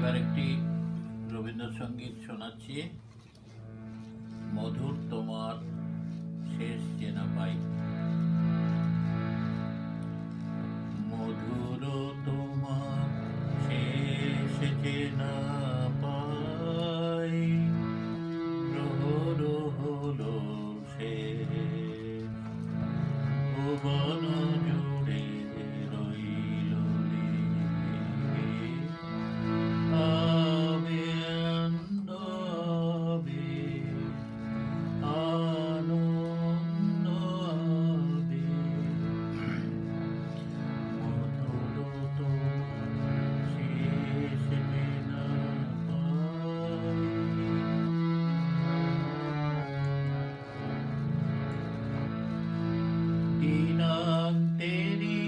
এবার একটি রবীন্দ্রসঙ্গীত শোনাচ্ছি। মধুর তোমার শেষ চেনা পাই। মধুর তোমার শেষ চেনা পাই, প্রহর হলো শেষ, ভুবন জুড়ে রইল আবে আনন্দে, আনন্দ আবে। মধুর তোমার শেষ চেনা পাই। দিনান্তেরি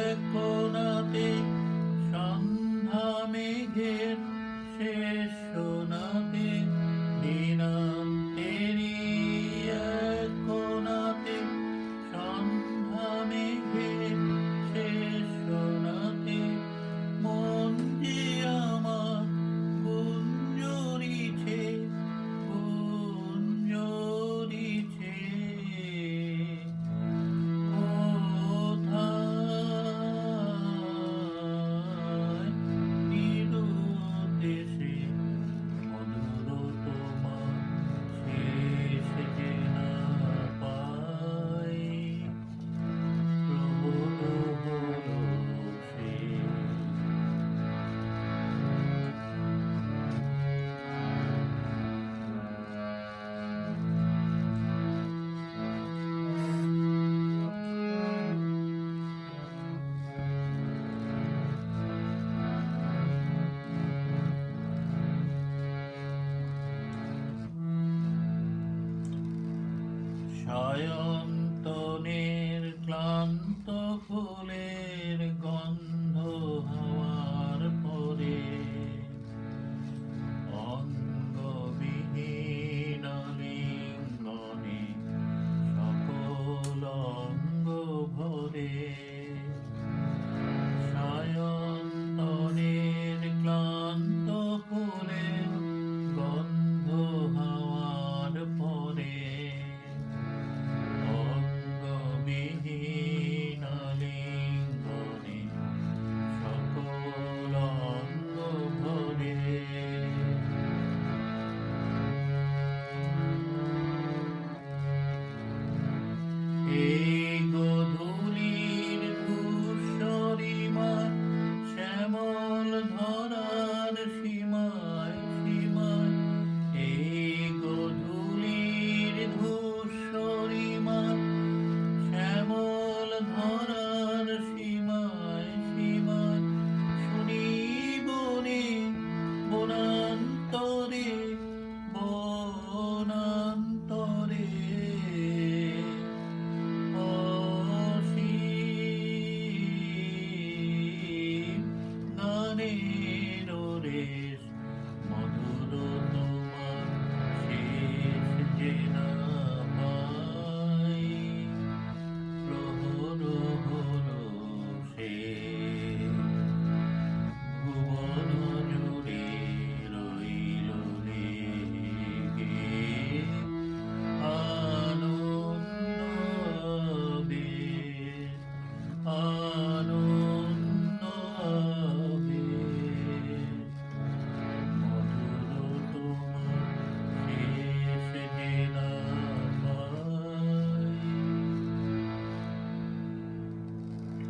এক কোণাতে সন্ধ্যা মেঘের শেষ সোনাতে, দিনান্তেরি এক কোণাতে সন্ধ্যা মেঘের শেষ সোনাতে, মন যে আমার গুঞ্জরিছে, গুঞ্জরিছে। মধুর তোমার শেষ চেনা পাই, প্রহর হলো শেষ। সায়ন্তনের ক্লান্ত ফুলের গন্ধ হওয়ার পরে, অঙ্গবিহীন লিঙ্গনে সকল অঙ্গ ভরে। সায়ন্তনের ক্লান্ত ফুলের গন্ধ হওয়ার পরে, অঙ্গবিহীন লিঙ্গনে সকল অঙ্গ ভরে। এই গোধূলির ধূসরিমায় শ্যামল ধরার সীমায় সীমায়, এই গোধূলির ধূসরিমায় শ্যামল ধরার সীমায় সীমায়, শুনি বনে বনান্তরে বনান্তরে অসীম গানের রেশ। মধুর তোমার শেষ চেনা পাই, প্রহর হলো শেষ, ভুবন জুড়ে রইল লেগে আনন্দ আবে।